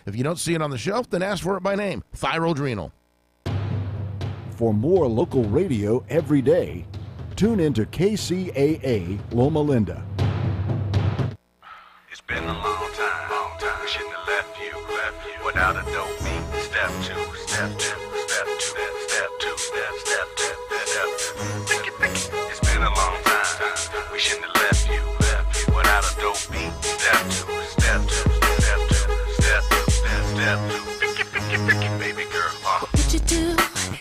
If you don't see it on the shelf, then ask for it by name. Thyroadrenal. For more local radio every day, tune into KCAA Loma Linda. It's been a long time. We shouldn't have left you without a dope beat. Step two, step two, step two, step two, step two, step two. It's been a long time. We shouldn't have left you without a dope beat. Step two, step two, step two, step two, step two. Baby girl, what would you do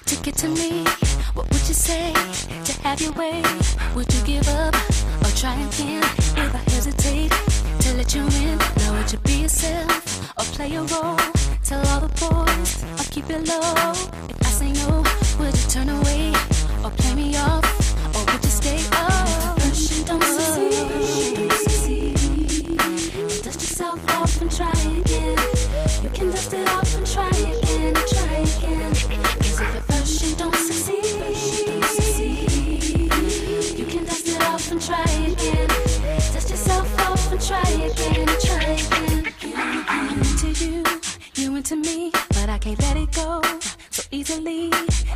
to get to me? What would you say to have your way? Would you give up or try again? If I hesitate to let you in, now would you be yourself or play a role? Tell all the boys or keep it low. If I say no, would you turn away or play me off? Or would you stay? Oh, first you don't succeed. Dust yourself off and try again. You can dust it off and try again, try again. Cause if at first you don't succeed, you can dust it off and try again. Dust yourself off and try again, try again. I'm into you, you into me, but I can't let it go so easily.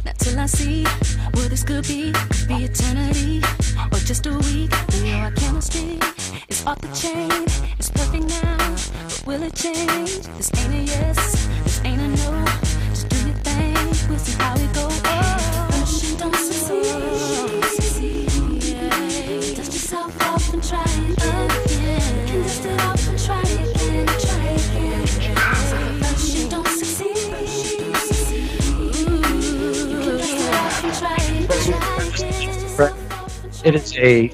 Not till I see what this could be eternity or just a week. We know our chemistry is off the chain. It's perfect now, but will it change? This ain't a yes, this ain't a no. Just do your thing, we'll see how it goes. Oh, first you don't succeed. Dust yourself off and try again. You can dust it off and try again, try again. First you don't succeed. You can dust it off and try again, try again. It is a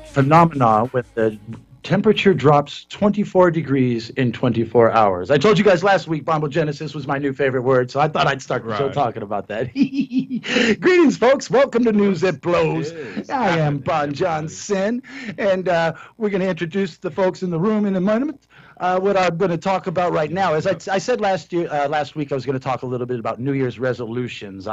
phenomenon with the temperature drops 24 degrees in 24 hours. I told you guys last week Bombogenesis was my new favorite word, so I thought I'd start the show talking about that. Greetings, folks. Welcome to News That Blows. I am Bon John Sin, and we're going to introduce the folks in the room in a moment. What I'm going to talk about right now is I said last week I was going to talk a little bit about New Year's resolutions.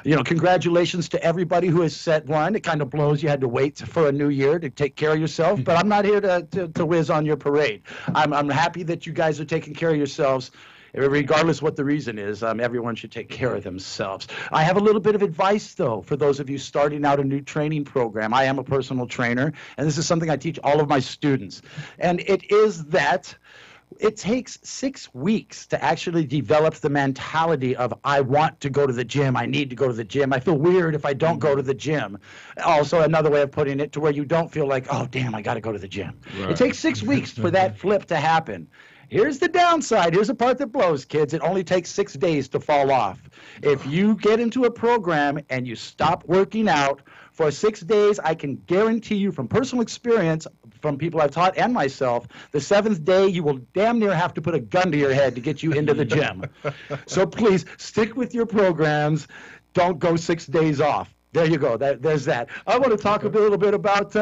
Congratulations to everybody who has set one. It kind of blows you had to wait for a new year to take care of yourself, but I'm not here to whiz on your parade. I'm happy that you guys are taking care of yourselves. Regardless what the reason is, everyone should take care of themselves. I have a little bit of advice, though, for those of you starting out a new training program. I am a personal trainer, and this is something I teach all of my students. And it is that it takes 6 weeks to actually develop the mentality of, I want to go to the gym, I need to go to the gym, I feel weird if I don't go to the gym. Also, another way of putting it, to where you don't feel like, oh, damn, I got to go to the gym. Right. It takes 6 weeks for that flip to happen. Here's the downside. Here's the part that blows, kids. It only takes 6 days to fall off. If you get into a program and you stop working out for 6 days, I can guarantee you from personal experience, from people I've taught and myself, the 7th day you will damn near have to put a gun to your head to get you into the gym. So please, stick with your programs. Don't go 6 days off. There you go. There's that. I want to talk a little bit about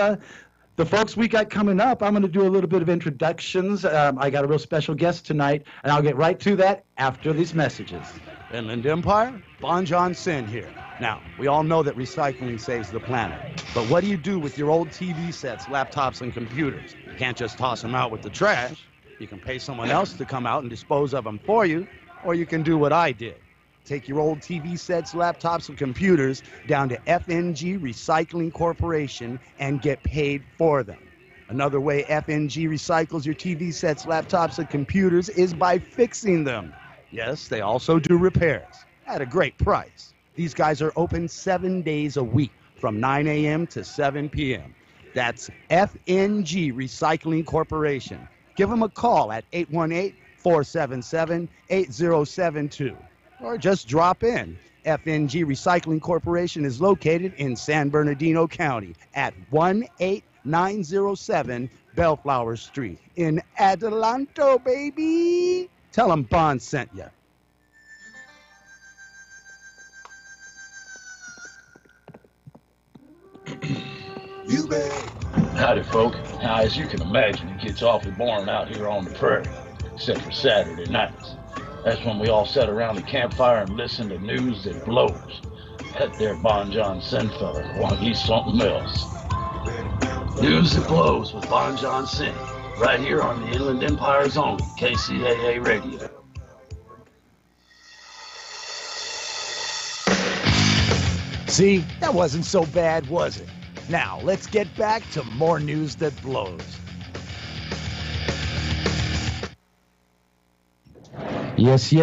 the folks we got coming up. I'm going to do a little bit of introductions. I got a real special guest tonight, and I'll get right to that after these messages. Inland Empire, Bon John Sin here. Now, we all know that recycling saves the planet, but what do you do with your old TV sets, laptops, and computers? You can't just toss them out with the trash. You can pay someone else to come out and dispose of them for you, or you can do what I did. Take your old TV sets, laptops, and computers down to FNG Recycling Corporation and get paid for them. Another way FNG recycles your TV sets, laptops, and computers is by fixing them. Yes, they also do repairs at a great price. These guys are open 7 days a week from 9 a.m. to 7 p.m. That's FNG Recycling Corporation. Give them a call at 818-477-8072. Or just drop in. FNG Recycling Corporation is located in San Bernardino County at 18907 Bellflower Street in Adelanto, baby. Tell them Bond sent you. You bet. Howdy, folk. Now, as you can imagine, it gets awfully boring out here on the prairie, except for Saturday nights. That's when we all sit around the campfire and listen to news that blows. That there Bon John Sin fella, well, he's something else. News that blows with Bon John Sin, right here on the Inland Empire's own KCAA Radio. See, that wasn't so bad, was it? Now, let's get back to more news that blows. Yes,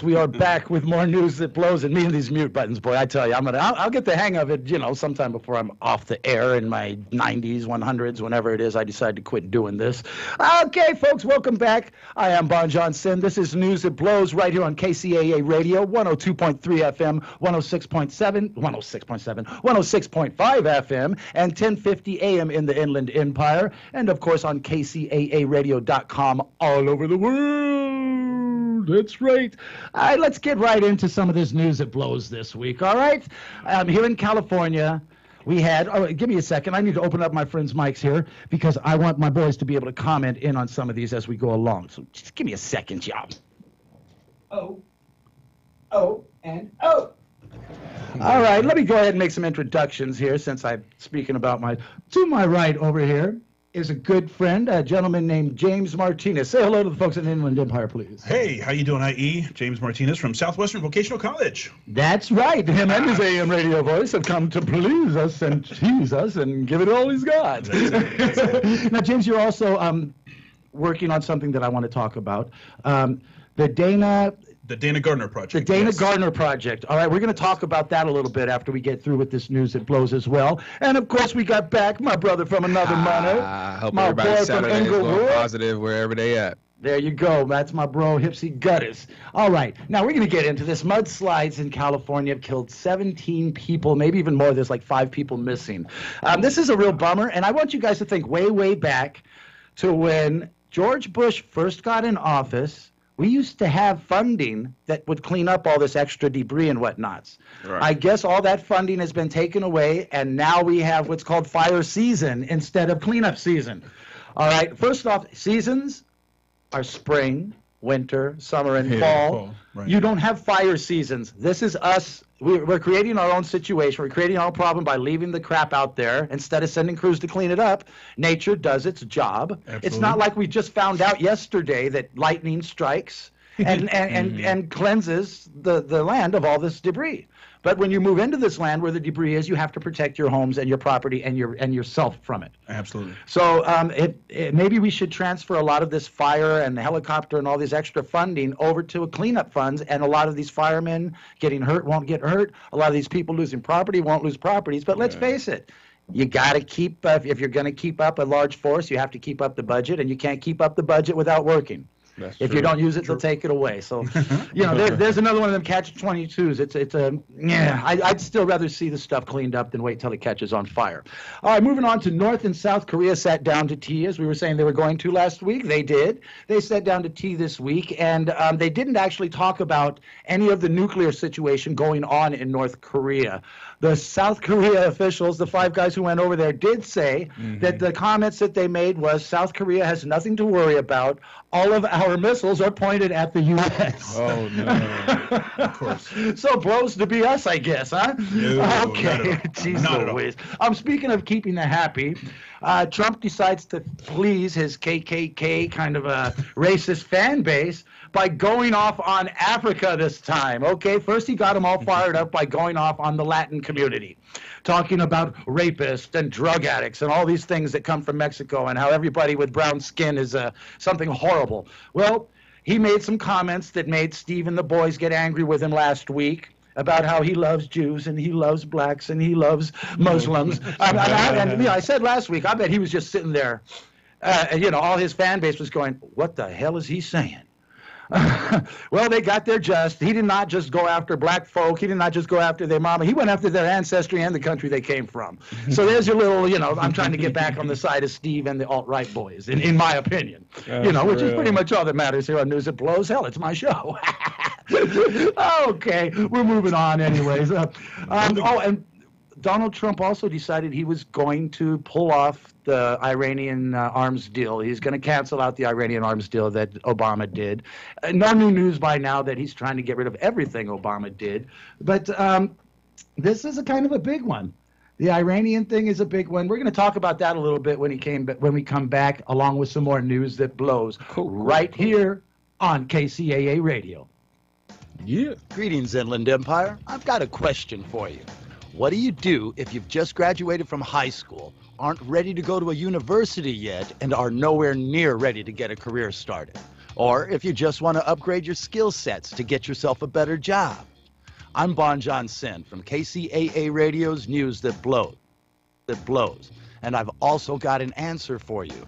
we are back with more news that blows. And me and these mute buttons, boy, I tell you, I'll get the hang of it, sometime before I'm off the air in my 90s, 100s, whenever it is I decide to quit doing this. Okay, folks, welcome back. I am Bon Johnson. This is News That Blows right here on KCAA Radio, 102.3 FM, 106.5 FM, and 1050 AM in the Inland Empire, and of course on KCAAradio.com all over the world. That's right. All right, let's get right into some of this news that blows this week, all right? Here in California, we had, give me a second. I need to open up my friends' mics here because I want my boys to be able to comment in on some of these as we go along. So just give me a second, y'all. Oh. All right, let me go ahead and make some introductions here since I'm speaking about to my right over here is a good friend, a gentleman named James Martinez. Say hello to the folks in the Inland Empire, please. Hey, how you doing, IE? James Martinez from Southwestern Vocational College. That's right. Him and his AM radio voice have come to please us and tease us and give it all he's got. That's it. Now, James, you're also working on something that I want to talk about. The Dana Gardner Project. The Dana Gardner Project. All right, we're going to talk about that a little bit after we get through with this news that blows as well. And, of course, we got back my brother from another mother. I hope everybody's Saturday is going positive wherever they at. There you go. That's my bro, Hipsy Guttis. All right. Now, we're going to get into this. Mudslides in California have killed 17 people, maybe even more. There's like 5 people missing. This is a real bummer, and I want you guys to think way, way back to when George Bush first got in office. We used to have funding that would clean up all this extra debris and whatnots. Right. I guess all that funding has been taken away, and now we have what's called fire season instead of cleanup season. All right, first off, seasons are spring, winter, summer, and fall. Right. You don't have fire seasons. This is us. We're creating our own situation. We're creating our own problem by leaving the crap out there instead of sending crews to clean it up. Nature does its job. Absolutely. It's not like we just found out yesterday that lightning strikes and cleanses the land of all this debris. But when you move into this land where the debris is, you have to protect your homes and your property and yourself from it. Absolutely. So maybe we should transfer a lot of this fire and the helicopter and all these extra funding over to a cleanup funds, and a lot of these firemen getting hurt won't get hurt. A lot of these people losing property won't lose properties. But let's face it. You got to keep, if you're going to keep up a large force, you have to keep up the budget, and you can't keep up the budget without working. If you don't use it, they'll take it away. So, there's another one of them catch-22s. I'd still rather see the stuff cleaned up than wait till it catches on fire. All right, moving on to North and South Korea sat down to tea, as we were saying they were going to last week. They did. They sat down to tea this week, and they didn't actually talk about any of the nuclear situation going on in North Korea. The South Korea officials, the 5 guys who went over there, did say that the comments that they made was South Korea has nothing to worry about. All of our missiles are pointed at the U.S. Oh, no. Of course. So blows to be us, I guess, huh? No, okay. Jeez Louise. Speaking of keeping the happy, Trump decides to please his KKK kind of a racist fan base by going off on Africa this time. Okay, first he got them all fired up by going off on the Latin community, talking about rapists and drug addicts and all these things that come from Mexico and how everybody with brown skin is something horrible. Well, he made some comments that made Steve and the boys get angry with him last week about how he loves Jews and he loves blacks and he loves Muslims. I said last week, I bet he was just sitting there, all his fan base was going, what the hell is he saying? Well, they got their just. He did not just go after black folk. He did not just go after their mama. He went after their ancestry and the country they came from. So there's your little, I'm trying to get back on the side of Steve and the alt-right boys, in my opinion. Which is pretty much all that matters here on News That Blows. Hell, it's my show. Okay, we're moving on anyways. And Donald Trump also decided he was going to pull off the Iranian arms deal. He's going to cancel out the Iranian arms deal that Obama did. No new news by now that he's trying to get rid of everything Obama did. But this is a kind of a big one. The Iranian thing is a big one. We're going to talk about that a little bit when we come back, along with some more news that blows right here on KCAA Radio. Yeah. Greetings, Inland Empire. I've got a question for you. What do you do if you've just graduated from high school, aren't ready to go to a university yet, and are nowhere near ready to get a career started? Or if you just want to upgrade your skill sets to get yourself a better job? I'm Bon Johnson from KCAA Radio's News That Blows. And I've also got an answer for you.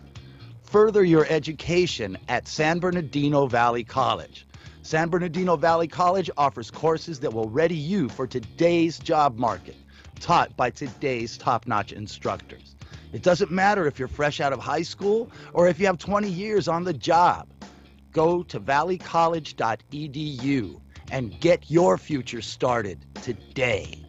Further your education at San Bernardino Valley College. San Bernardino Valley College offers courses that will ready you for today's job market, taught by today's top-notch instructors. It doesn't matter if you're fresh out of high school or if you have 20 years on the job. Go to valleycollege.edu and get your future started today.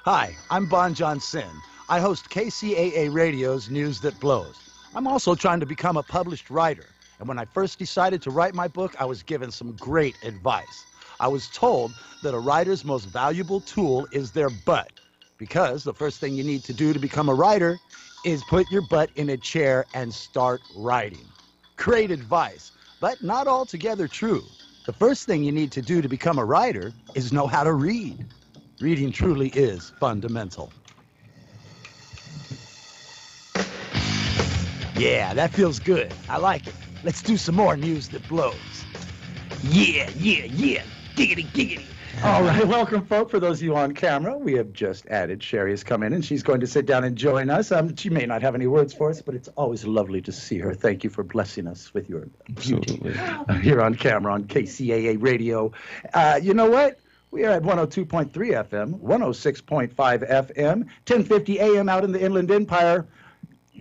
Hi, I'm Bon Johnson. I host KCAA Radio's News That Blows. I'm also trying to become a published writer. And when I first decided to write my book, I was given some great advice. I was told that a writer's most valuable tool is their butt, because the first thing you need to do to become a writer is put your butt in a chair and start writing. Great advice, but not altogether true. The first thing you need to do to become a writer is know how to read. Reading truly is fundamental. Yeah, that feels good. I like it. Let's do some more News That Blows. Yeah. Giggity, giggity. All right, welcome, folks. For those of you on camera, we have just added Sherry has come in, and she's going to sit down and join us. She may not have any words for us, but it's always lovely to see her. Thank you for blessing us with your beauty here on camera on KCAA Radio. You know what? We are at 102.3 FM, 106.5 FM, 1050 AM out in the Inland Empire.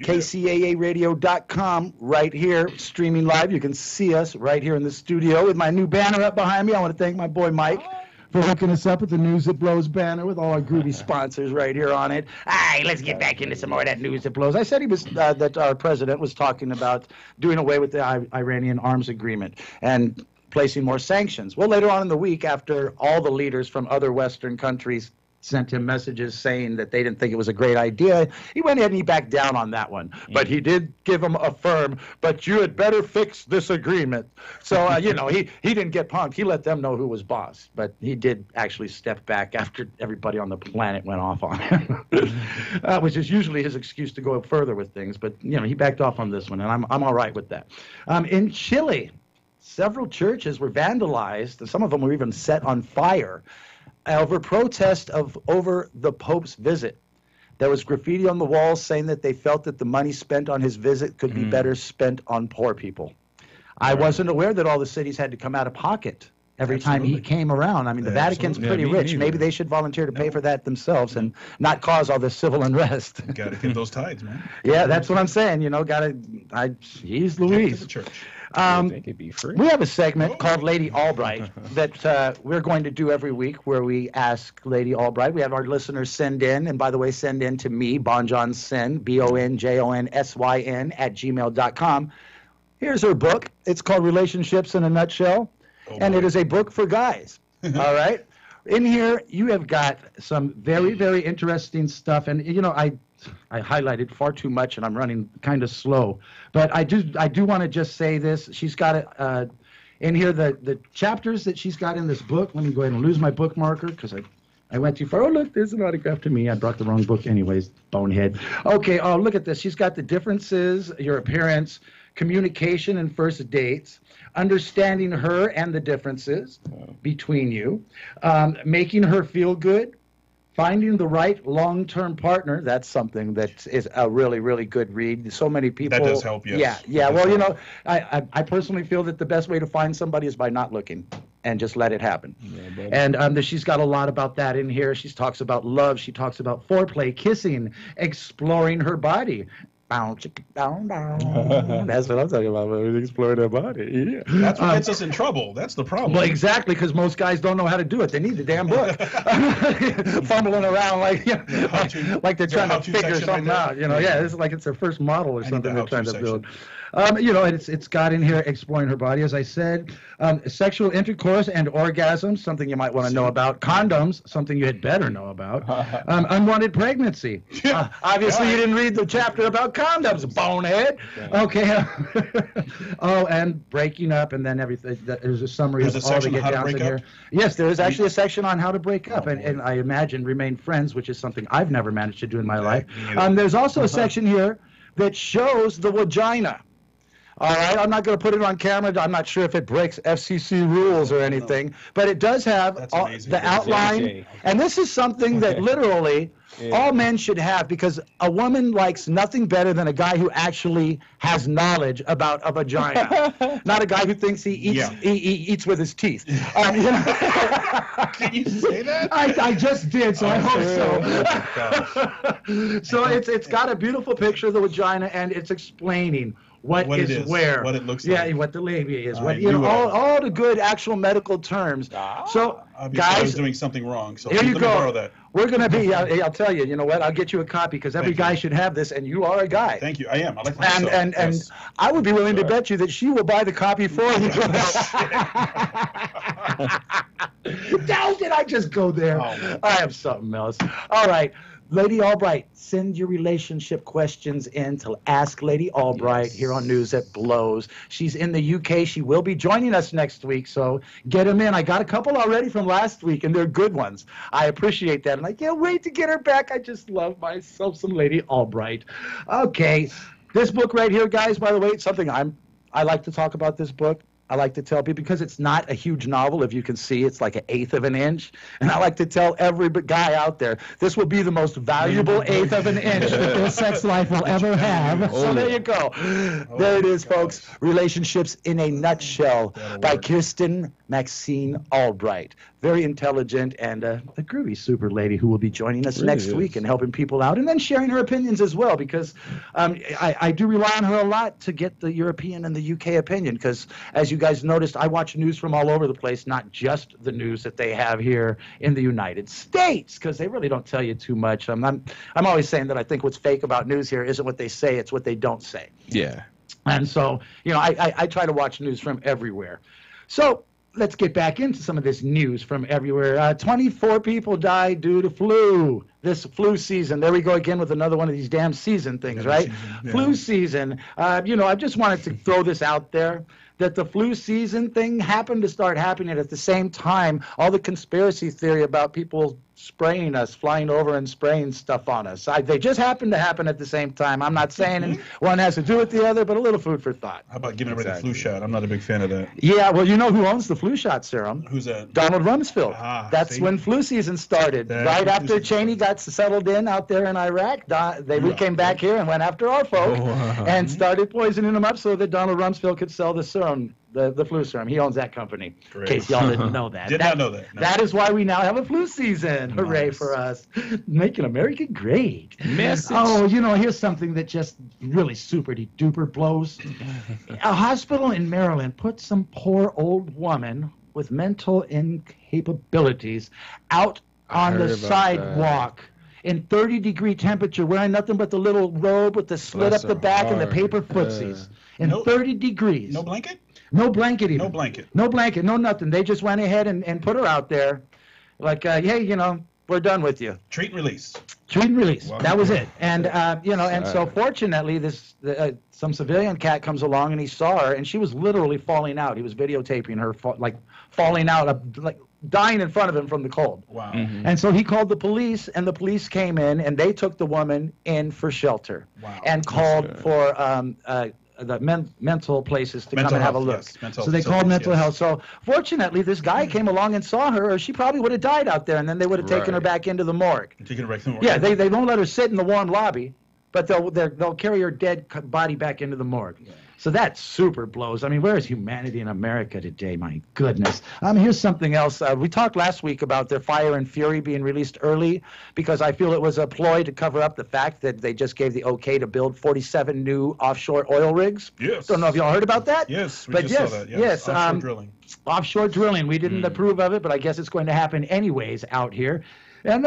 KCAAradio.com right here, streaming live. You can see us right here in the studio with my new banner up behind me. I want to thank my boy Mike for hooking us up with the News That Blows banner with all our groovy sponsors right here on it. All right, let's get back into some more of that News That Blows. I said that our president was talking about doing away with the Iranian arms agreement and placing more sanctions. Well, later on in the week, after all the leaders from other Western countries sent him messages saying that they didn't think it was a great idea, he went ahead and he backed down on that one. But he did give him a firm, but you had better fix this agreement. So, he didn't get punked. He let them know who was boss. But he did actually step back after everybody on the planet went off on him, which is usually his excuse to go further with things. But, he backed off on this one, and I'm all right with that. In Chile, several churches were vandalized, and some of them were even set on fire over protest over the Pope's visit. There was graffiti on the walls saying that they felt that the money spent on his visit could be better spent on poor people. I wasn't aware that all the cities had to come out of pocket every time he came around. I mean, the Vatican's pretty rich. Maybe they should volunteer to pay for that themselves and not cause all this civil unrest. Got to get those tithes, man. Yeah, that's what I'm saying. He's Louise. I think it'd be free. We have a segment called Lady Albright that we're going to do every week where we ask Lady Albright. We have our listeners send in, and by the way, send in to me, BonJohnSyn, BonJonsyn @gmail.com. Here's her book. It's called Relationships in a Nutshell, and it is a book for guys. All right? In here, you have got some very, very interesting stuff, and I highlighted far too much, and I'm running kind of slow. But I do want to just say this. She's got in here the chapters that she's got in this book. Let me go ahead and lose my bookmarker because I went too far. Oh, look, there's an autograph to me. I brought the wrong book anyways, bonehead. Okay, look at this. She's got the differences, your appearance, communication and first dates, understanding her and the differences between you, making her feel good, finding the right long-term partner. That's something that is a really, really good read. So many people. That does help, yes. Yeah. Well, I personally feel that the best way to find somebody is by not looking and just let it happen. Yeah, and she's got a lot about that in here. She talks about love. She talks about foreplay, kissing, exploring her body. That's what I'm talking about. Exploring her body. Yeah. That's what gets us in trouble. That's the problem. Well, exactly, because most guys don't know how to do it. They need the damn book. Fumbling around like they're trying to figure something out. It's like it's their first model or something they're trying to build. It's got in here exploring her body, as I said. Sexual intercourse and orgasms, something you might want to know about. Condoms, something you had better know about. Unwanted pregnancy. Obviously, you didn't read the chapter about condoms, bonehead. Okay. And breaking up, and then everything. There's a summary of all the get downs in here. Yes, there is actually a section on how to break up, and I imagine remain friends, which is something I've never managed to do in my life. There's also a section here that shows the vagina. All right, I'm not going to put it on camera. I'm not sure if it breaks FCC rules or anything, but it does have the outline. And this is something that literally all men should have, because a woman likes nothing better than a guy who actually has knowledge about a vagina, not a guy who thinks he eats with his teeth. Can you say that? I just did, so I hope so. So it's got a beautiful picture of the vagina, and it's explaining what is where, what it looks like, what the labia is, all the good actual medical terms. So, guys, I was doing something wrong. So here you go. Borrow that. We're gonna be. I'll tell you. You know what? I'll get you a copy, because every guy should have this, and you are a guy. Thank you. I am. I like myself. And I would be willing to bet you that she will buy the copy for you. Did I just go there? I have something else. All right. Lady Albright, send your relationship questions in to Ask Lady Albright here on News That Blows. She's in the UK. She will be joining us next week, so get them in. I got a couple already from last week, and they're good ones. I appreciate that, and I can't wait to get her back. I just love myself some Lady Albright. Okay, this book right here, guys, by the way, it's something I like to talk about this book. I like to tell people, because it's not a huge novel. If you can see, it's like 1/8 of an inch. And I like to tell every guy out there, this will be the most valuable 1/8 of an inch that their sex life will ever have. So there you go. There it is, folks. Relationships in a Nutshell by Kirsten Maxine Albright. Very intelligent and a groovy super lady who will be joining us next week and helping people out, and then sharing her opinions as well, because I do rely on her a lot to get the European and the UK opinion, because as you guys noticed, I watch news from all over the place, not just the news that they have here in the United States, because they really don't tell you too much. I'm always saying that I think what's fake about news here isn't what they say, it's what they don't say. Yeah. And so, I try to watch news from everywhere. So let's get back into some of this news from everywhere. 24 people died due to flu. This flu season. There we go again with another one of these damn season things, right? Flu season. I just wanted to throw this out there, that the flu season thing happened to start happening at the same time. All the conspiracy theory about people spraying us, flying over and spraying stuff on us. They just happen to happen at the same time. I'm not saying one has to do with the other, but a little food for thought. How about giving everybody the flu shot? I'm not a big fan of that. Yeah, well, you know who owns the flu shot serum? Who's that? Donald Rumsfeld. That's when flu season started. Right after Cheney got settled in out there in Iraq, we came back here and went after our folk and started poisoning them up so that Donald Rumsfeld could sell the serum. The flu serum. He owns that company. Great. In case y'all didn't know that. Did not know that. No. That is why we now have a flu season. Hooray for us. Making America great. Message. Oh, here's something that just really super duper blows. A hospital in Maryland put some poor old woman with mental incapabilities out on the sidewalk. In 30-degree temperature, wearing nothing but the little robe with the slit up the back and the paper footsies. In 30 degrees. No blanket? No blanket even. No blanket. No blanket, no nothing. They just went ahead and put her out there like, hey, we're done with you. Treat and release. Treat and release. That was it. And, and so fortunately, some civilian cat comes along and he saw her, and she was literally falling out. He was videotaping her, falling out, dying in front of him from the cold. Wow. Mm-hmm. And so he called the police, and the police came in, and they took the woman in for shelter. Wow. And called for the mental places to come and have a look. Yes. So they called mental health. So fortunately, this guy came along and saw her, or she probably would have died out there, and then they would have taken her back into the morgue. Taken her back to the morgue. Yeah, they won't let her sit in the warm lobby, but they'll carry her dead body back into the morgue. Yeah. So that super blows. I mean, where is humanity in America today? My goodness. Here's something else. We talked last week about the Fire and Fury being released early because I feel it was a ploy to cover up the fact that they just gave the okay to build 47 new offshore oil rigs. Yes. Don't know if y'all heard about that? Yes, we just saw that. Yes. Offshore drilling. Offshore drilling. We didn't approve of it, but I guess it's going to happen anyways out here. And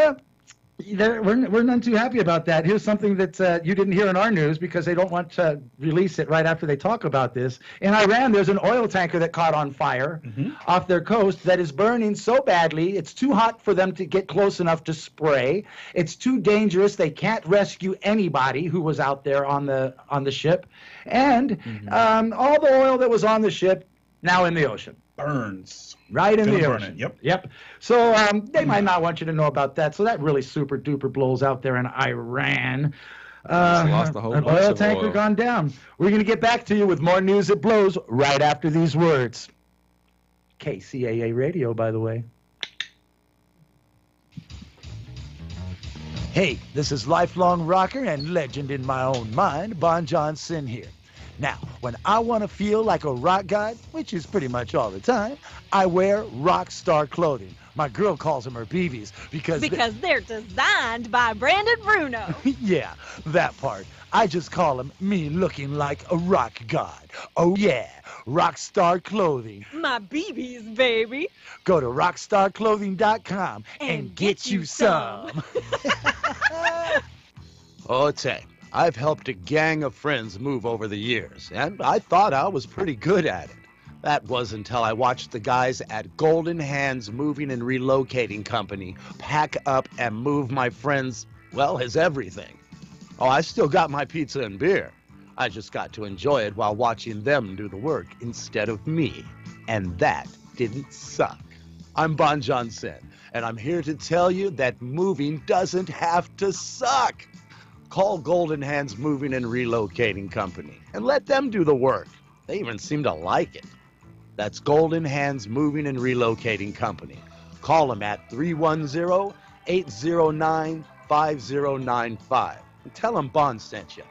We're none too happy about that. Here's something that you didn't hear in our news because they don't want to release it right after they talk about this. In Iran, there's an oil tanker that caught on fire off their coast that is burning so badly, it's too hot for them to get close enough to spray. It's too dangerous. They can't rescue anybody who was out there on the ship. And all the oil that was on the ship now in the ocean. Burns. Right in the burn ocean. it. Yep. So they might not want you to know about that. So that really super duper blows out there in Iran. Lost the whole an bunch oil of tanker oil. gone down. We're going to get back to you with more news that blows right after these words. KCAA Radio, by the way. Hey, this is lifelong rocker and legend in my own mind, Bon Johnson here. Now, when I want to feel like a rock god, which is pretty much all the time, I wear rock star clothing. My girl calls them her BBs because they're designed by Brandon Bruno. Yeah, that part. I just call them me looking like a rock god. Oh yeah, Rockstar Clothing. My BBs, baby. Go to rockstarclothing.com and get you some. Oh, Tay, I've helped a gang of friends move over the years, and I thought I was pretty good at it. That was until I watched the guys at Golden Hands Moving and Relocating Company pack up and move my friends, well, his everything. Oh, I still got my pizza and beer. I just got to enjoy it while watching them do the work instead of me. And that didn't suck. I'm Bon Johnson, and I'm here to tell you that moving doesn't have to suck. Call Golden Hands Moving and Relocating Company and let them do the work. They even seem to like it. That's Golden Hands Moving and Relocating Company. Call them at 310-809-5095 and tell them Bon sent you.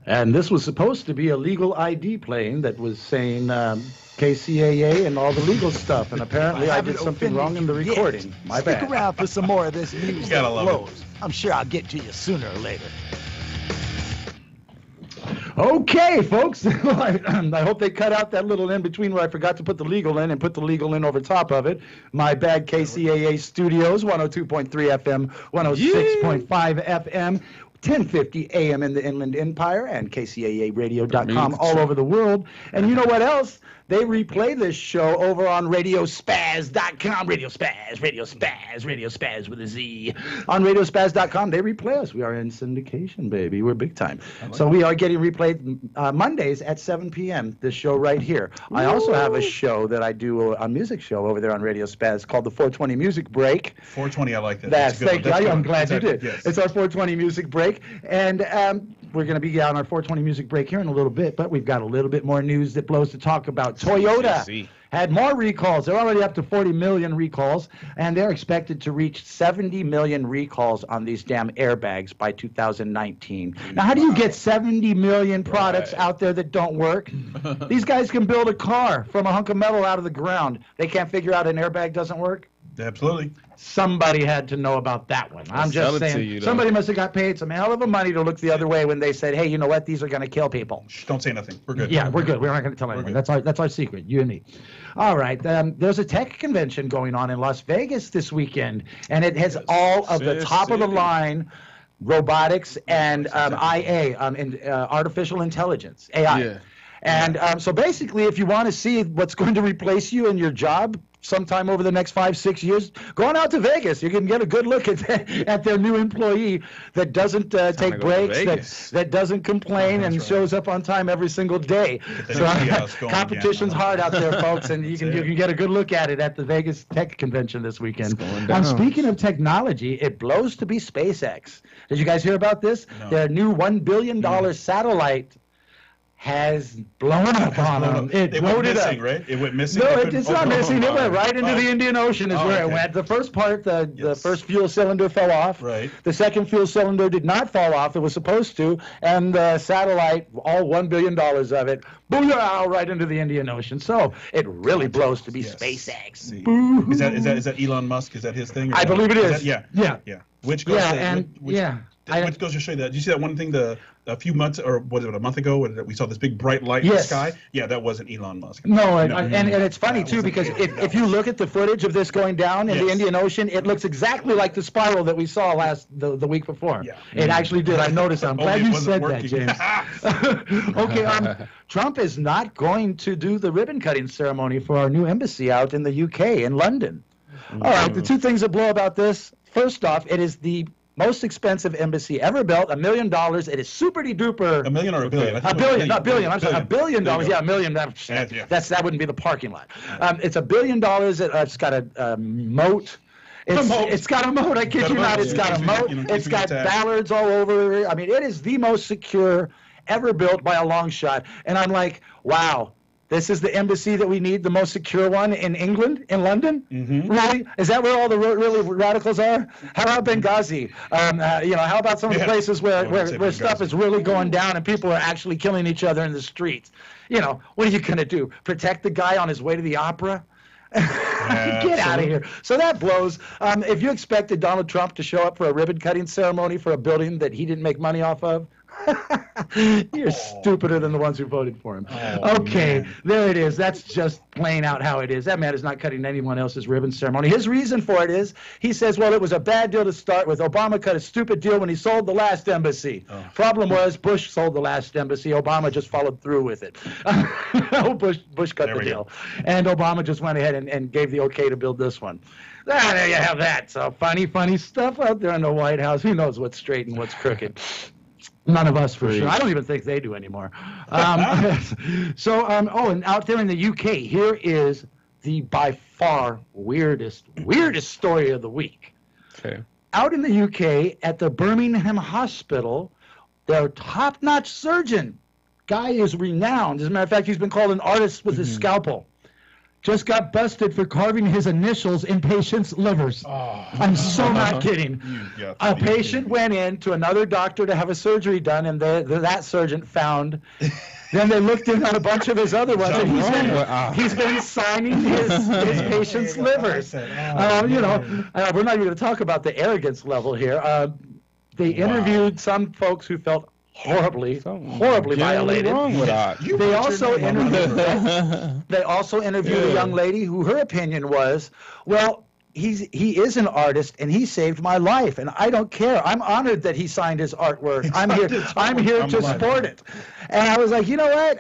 And this was supposed to be a legal ID plane that was saying KCAA and all the legal stuff. And apparently I did something wrong in the recording. My bad. Stick around for some more of this news that gotta love blows. I'm sure I'll get to you sooner or later. Okay, folks. I hope they cut out that little in between where I forgot to put the legal in and put the legal in over top of it. My bad. KCAA Studios, 102.3 FM, 106.5 FM. 1050 AM in the Inland Empire and KCAAradio.com all over the world. And you know what else? They replay this show over on radiospaz.com. Radio Spaz with a Z. On radiospaz.com, they replay us. We are in syndication, baby. We're big time. So we are getting replayed Mondays at 7 p.m., this show right here. I also have a show that I do, a music show over there on Radio Spaz called the 420 Music Break. 420, I like that. Thank you. I'm glad you did. Yes. It's our 420 Music Break. And we're going to be on our 420 Music Break here in a little bit, but we've got a little bit more news that blows to talk about. Toyota had more recalls. They're already up to 40 million recalls, and they're expected to reach 70 million recalls on these damn airbags by 2019. Now, how do you get 70 million products out there that don't work? These guys can build a car from a hunk of metal out of the ground. They can't figure out an airbag doesn't work? Absolutely. Somebody had to know about that one. I'm just saying, somebody must have got paid some hell of a money to look the other way when they said, hey, you know what, these are going to kill people. Shh, don't say nothing. We're good. Yeah, we're good. We're not going to tell anyone. That's our secret, you and me. All right. There's a tech convention going on in Las Vegas this weekend, and it has all of the top-of-the-line robotics and IA, artificial intelligence, AI. Yeah. And so basically, if you want to see what's going to replace you in your job sometime over the next 5-6 years, going out to Vegas, you can get a good look at their new employee that doesn't take breaks, that doesn't complain, and shows up on time every single day. So competition's hard out there, folks, and you can get a good look at it at the Vegas Tech Convention this weekend. And speaking of technology, it blows to be SpaceX. Did you guys hear about this? No. Their new $1 billion satellite has blown up on them. It went missing, right? It went missing? No, it's not missing. It went right into the Indian Ocean is where it went. The first part, the first fuel cylinder fell off. Right. The second fuel cylinder did not fall off. It was supposed to. And the satellite, all $1 billion of it, booyah, right into the Indian Ocean. So it really blows to be SpaceX. Is that Elon Musk? Is that his thing? I believe it is. Yeah. Which goes That goes to show you that. Did you see that one thing a few months, or was it a month ago, when we saw this big bright light in the sky? Yeah, that wasn't Elon Musk. No, and it's funny, too, because if you look at the footage of this going down in the Indian Ocean, it looks exactly like the spiral that we saw the week before. Yeah. It actually did. I noticed. I'm glad you said that, James. Okay, Trump is not going to do the ribbon-cutting ceremony for our new embassy out in the UK, in London. All right, the two things that blow about this. First off, it is the most expensive embassy ever built, $1 million. It is super-de-duper. $1 million or $1 billion? $1 billion, not billion. I'm sorry, $1 billion. Yeah, $1 million. That wouldn't be the parking lot. It's $1 billion. It's got a moat. It's got a moat. I kid you not. It's got a moat. It's got ballards all over. I mean, it is the most secure ever built by a long shot. And I'm like, wow. This is the embassy that we need, the most secure one in England, in London? Mm-hmm. Really? Is that where all the really radicals are? How about Benghazi? How about some of the places where stuff is really going down and people are actually killing each other in the streets? What are you going to do? Protect the guy on his way to the opera? Get out of here. So that blows. If you expected Donald Trump to show up for a ribbon-cutting ceremony for a building that he didn't make money off of, you're stupider than the ones who voted for him. There it is. That's just playing out how it is. That man is not cutting anyone else's ribbon ceremony. His reason for it is, he says, well, it was a bad deal to start with. Obama cut a stupid deal when he sold the last embassy. Problem was, Bush sold the last embassy. Obama just followed through with it. Bush cut the deal. And Obama just went ahead and gave the okay to build this one. There you have that. So funny stuff out there in the White House. Who knows what's straight and what's crooked? None of us, for sure. I don't even think they do anymore. And out there in the UK, here is the by far weirdest story of the week. Okay. Out in the UK, at the Birmingham Hospital, their top-notch surgeon, guy is renowned. As a matter of fact, he's been called an artist with his scalpel. Just got busted for carving his initials in patients' livers. I'm so not kidding. A patient went in to another doctor to have a surgery done, and that surgeon found. Then they looked in on a bunch of his other ones, and he's been signing his patients' livers. We're not even going to talk about the arrogance level here. They interviewed some folks who felt horribly violated. Wrong with that. They also interviewed a young lady who her opinion was, well, he is an artist and he saved my life and I don't care. I'm honored that he signed his artwork. I'm here to support it. And I was like, you know what?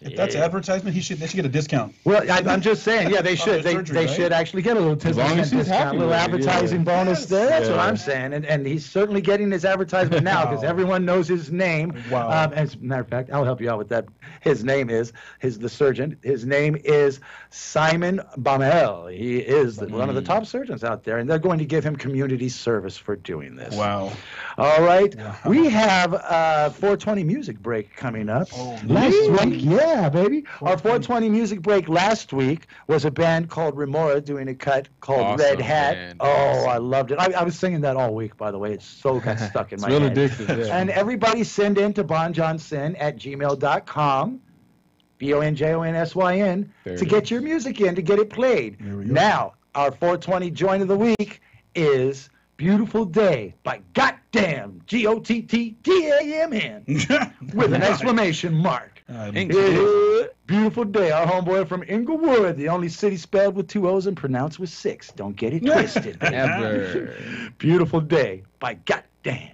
If that's advertisement, they should get a discount. Well, I'm just saying, yeah, they should. They should actually get a little 10% discount, a little advertising bonus there. That's what I'm saying. And he's certainly getting his advertisement now because everyone knows his name. Wow. As a matter of fact, I'll help you out with that. His name is the surgeon. His name is Simon Baumel. He is one of the top surgeons out there, and they're going to give him community service for doing this. Wow. All right. Wow. We have a 420 music break coming up. Last week, yeah, baby. Our 420 music break last week was a band called Remora doing a cut called Red Hat. Band. Oh, I loved it. I was singing that all week, by the way. It so got stuck in my head. It's really addictive. Yeah. And everybody send in to bonjonsyn@gmail.com. BONJONSYN to get your music in, to get it played. Now, our 420 joint of the week is Beautiful Day by Goddamn, GOTTDAMN, with an exclamation mark. Beautiful Day, our homeboy from Inglewood, the only city spelled with 2 O's and pronounced with 6. Don't get it twisted. Ever. Beautiful Day by Goddamn.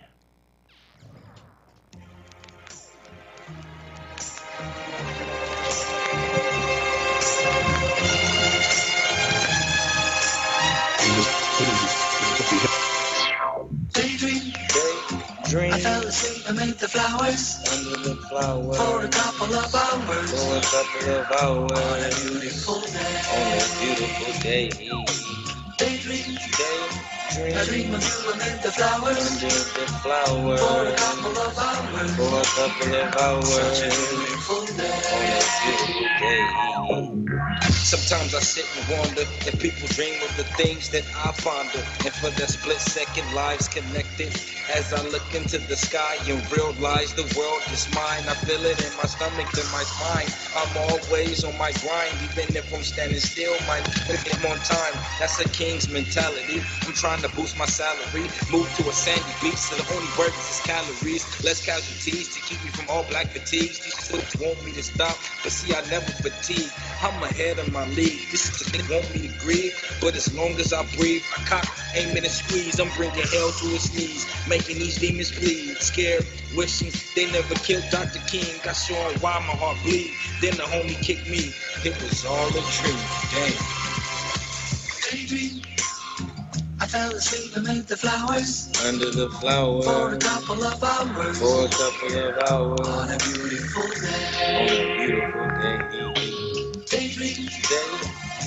Dream. I fell asleep amid the flowers. Under the flowers. For a couple of hours. On a beautiful day. On a beautiful day. Daydream. I dream of you amid the flowers. Under the flowers. For a couple of hours. for a couple of hours. Such a beautiful day. On a beautiful day. Sometimes I sit and wonder if people dream of the things that I ponder. And for that split second, lives connected. As I look into the sky and realize the world is mine. I feel it in my stomach, in my spine. I'm always on my grind, even if I'm standing still. My get on time, that's a king's mentality. I'm trying to boost my salary, move to a sandy beach, so the only words is calories. Less casualties to keep me from all black fatigues. These folks want me to stop, but see I never fatigue. I'm ahead of my league. This is they want me to grieve, but as long as I breathe, I cock, aim it and squeeze. I'm bringing hell to its knees, making these demons bleed. Scared, wishing they never killed Dr. King. I showing why my heart bleed. Then the homie kicked me. It was all a dream. Damn. Daydream. I fell asleep amid the flowers. Under the flowers. For a couple of hours. For a couple of hours. On a beautiful day. On a beautiful day. Daydream.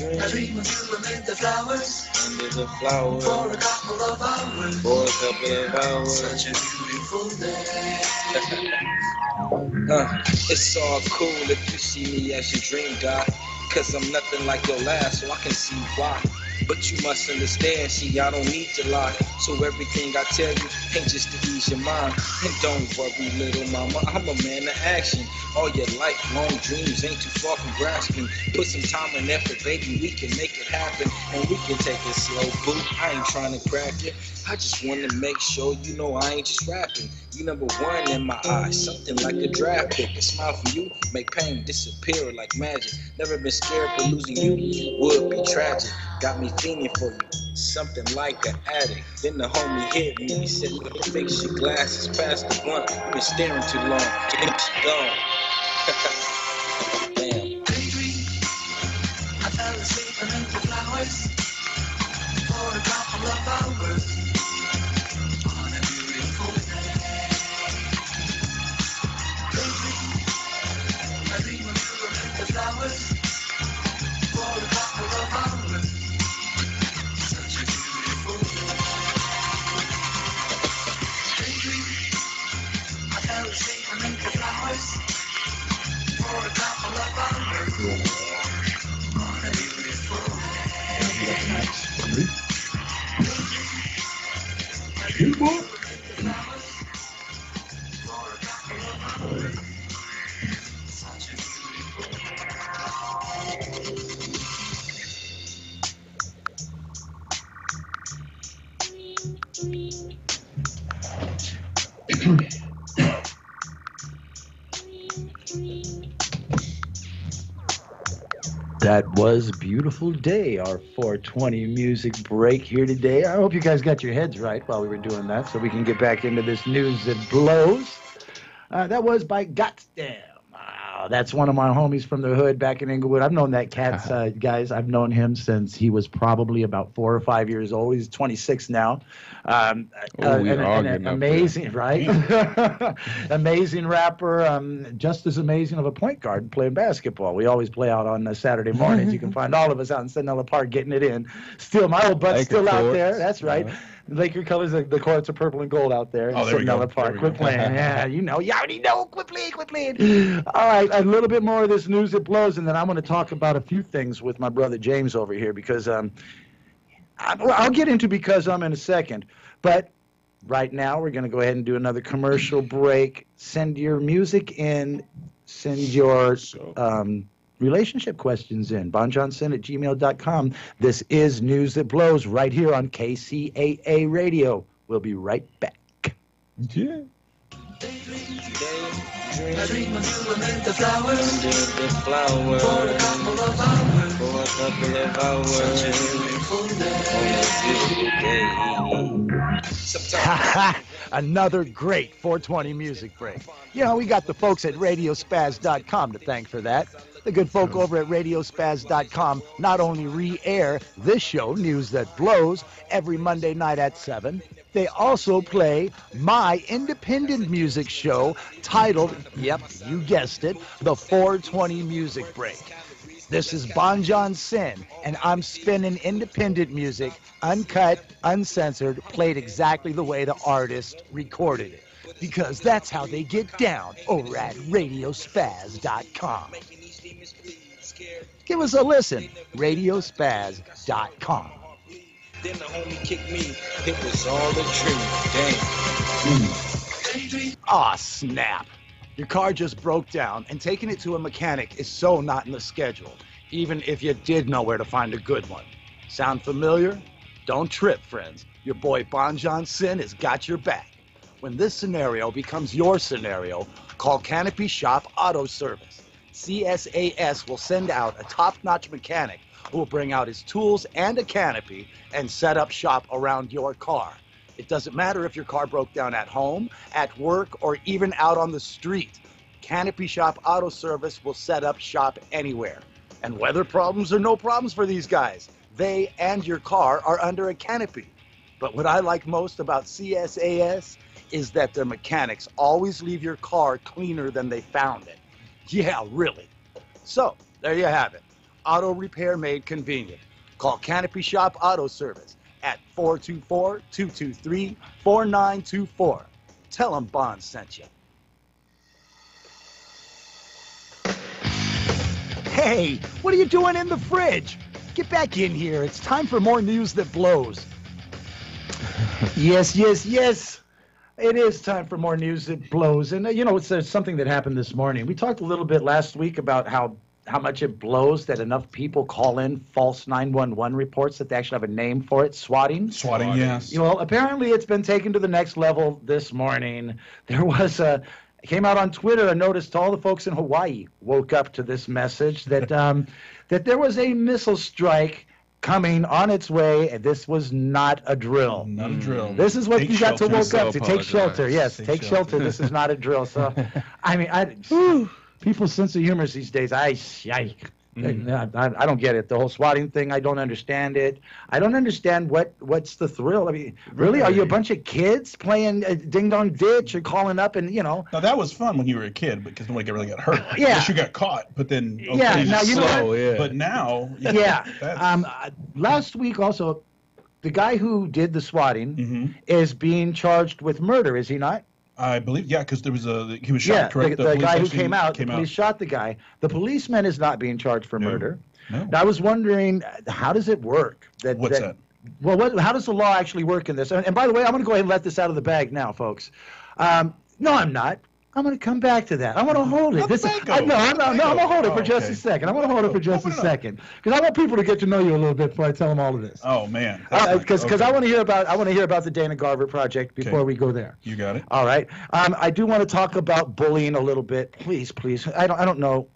I dream of you amid the flowers. Under the flowers. For a couple of hours. For a couple of hours. Such a beautiful day. It's all cool if you see me as your dream guy. Cause I'm nothing like your last, so I can see why. But you must understand, see, I don't need to lie. So everything I tell you ain't just to ease your mind. And don't worry, little mama, I'm a man of action. All your lifelong dreams ain't too far from grasping. Put some time and effort, baby, we can make it happen. And we can take it slow, boo. I ain't trying to crack it. I just want to make sure you know I ain't just rapping. You number one in my eyes, something like a draft pick. A smile from you make pain disappear like magic. Never been scared, but losing you would be tragic. Got me fiending for you, something like an addict. Then the homie hit me, he said, fix your glasses, pass the blunt. You've been staring too long, it's gone. Damn. I fell asleep amid the flowers for a couple of hours. On a beautiful day. I dream of you amid the flowers for a couple of hours. Such a beautiful day. I fell asleep amid the flowers for a couple of hours. On a beautiful day. That was a beautiful day, our 420 music break here today. I hope you guys got your heads right while we were doing that so we can get back into this news that blows. That was by Gotsdam. That's one of my homies from the hood back in Inglewood. I've known that cat, guys. I've known him since he was probably about 4 or 5 years old. He's 26 now. Amazing, right? Amazing rapper. Just as amazing of a point guard playing basketball. We always play out on Saturday mornings. You can find all of us out in Centinela Park getting it in. Still, my old butt's still out there. That's right. Laker colors, the courts are purple and gold out there in Centinela Park. Quit playing. Yeah, you know. You already know. Quit playing. All right, a little bit more of this news that blows, and then I'm going to talk about a few things with my brother James over here because I'll get into because I'm in a second. But right now, we're going to go ahead and do another commercial break. Send your music in. Send your relationship questions in. bonjohnson@gmail.com. This is News That Blows right here on KCAA Radio. We'll be right back. Yeah. I dream of you amid the flowers. Under the flowers. For a couple of hours. For a couple of hours. Such a beautiful day. On a beautiful day. Another great 420 music break. You know, we got the folks at radiospaz.com to thank for that. The good folk over at radiospaz.com not only re-air this show, News That Blows, every Monday night at 7, they also play my independent music show titled, yep, you guessed it, The 420 Music Break. This is Bonjon Sin, and I'm spinning independent music, uncut, uncensored, played exactly the way the artist recorded it. Because that's how they get down over at radiospaz.com. Give us a listen, radiospaz.com. Then the homie kicked me. It was all a dream. Damn. Aw, snap. Your car just broke down, and taking it to a mechanic is so not in the schedule, even if you did know where to find a good one. Sound familiar? Don't trip, friends. Your boy Bonjon Sin has got your back. When this scenario becomes your scenario, call Canopy Shop Auto Service. CSAS will send out a top-notch mechanic who will bring out his tools and a canopy and set up shop around your car. It doesn't matter if your car broke down at home, at work, or even out on the street. Canopy Shop Auto Service will set up shop anywhere. And weather problems are no problems for these guys. They and your car are under a canopy. But what I like most about CSAS is that their mechanics always leave your car cleaner than they found it. Yeah, really. So, there you have it. Auto repair made convenient. Call Canopy Shop Auto Service at 424-223-4924. Tell them Bond sent you. Hey, what are you doing in the fridge? Get back in here. It's time for more news that blows. Yes. It is time for more news that blows. And, you know, it's something that happened this morning. We talked a little bit last week about how much it blows that enough people call in false 911 reports that they actually have a name for it, swatting. Swatting, yes. Well, apparently it's been taken to the next level this morning. There was it came out on Twitter, a notice to all the folks in Hawaii woke up to this message that that there was a missile strike coming on its way, and this was not a drill. Not a drill. This is what Take you got to shelter. woke up to. Take shelter. Yes, take shelter. This is not a drill. So, I mean, people's sense of humor these days, I don't get it. The whole swatting thing, I don't understand it. I don't understand what's the thrill. I mean, really, are you a bunch of kids playing Ding Dong Ditch or calling up and, you know? Now, that was fun when you were a kid because nobody really got hurt. Yeah. Unless you got caught, but then, okay, yeah, now you know. Yeah. But now, last week also, the guy who did the swatting is being charged with murder, is he not? I believe, yeah, because he was shot, correct? The guy who came out, the police shot the guy. The policeman is not being charged for murder. No. Now, I was wondering, how does it work? What's that? Well, how does the law actually work in this? And by the way, I'm going to go ahead and let this out of the bag now, folks. No, I'm not. I'm going to come back to that. I want to hold it. I'm going to hold it for just a second. I want to hold it for just a second because I want people to get to know you a little bit before I tell them all of this. Oh man, because I want to hear about the Dana Garver project before we go there. You got it. All right. I do want to talk about bullying a little bit, please. I don't know.